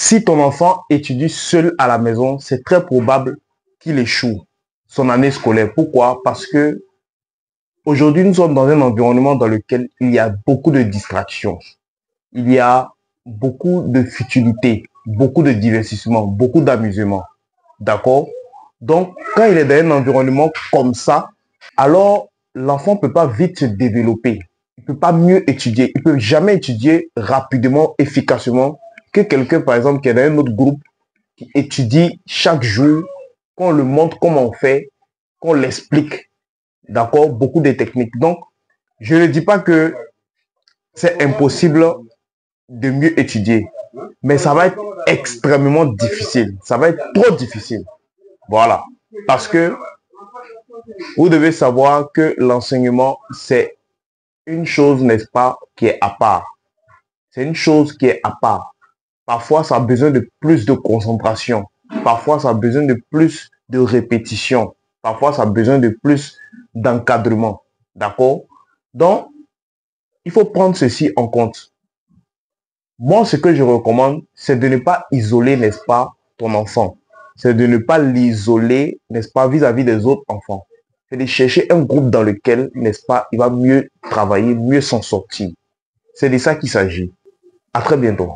Si ton enfant étudie seul à la maison, c'est très probable qu'il échoue son année scolaire. Pourquoi? Parce que aujourd'hui, nous sommes dans un environnement dans lequel il y a beaucoup de distractions. Il y a beaucoup de futilité, beaucoup de divertissement, beaucoup d'amusement. D'accord? Donc, quand il est dans un environnement comme ça, alors l'enfant ne peut pas vite se développer. Il ne peut pas mieux étudier. Il ne peut jamais étudier rapidement, efficacement que quelqu'un, par exemple, qui est dans un autre groupe, qui étudie chaque jour, qu'on le montre comment on fait, qu'on l'explique. D'accord? Beaucoup de techniques. Donc, je ne dis pas que c'est impossible de mieux étudier, mais ça va être extrêmement difficile. Ça va être trop difficile. Voilà. Parce que vous devez savoir que l'enseignement, c'est une chose, n'est-ce pas, qui est à part. C'est une chose qui est à part. Parfois, ça a besoin de plus de concentration. Parfois, ça a besoin de plus de répétition. Parfois, ça a besoin de plus d'encadrement. D'accord? Donc, il faut prendre ceci en compte. Moi, ce que je recommande, c'est de ne pas isoler, n'est-ce pas, ton enfant. C'est de ne pas l'isoler, n'est-ce pas, vis-à-vis des autres enfants. C'est de chercher un groupe dans lequel, n'est-ce pas, il va mieux travailler, mieux s'en sortir. C'est de ça qu'il s'agit. À très bientôt.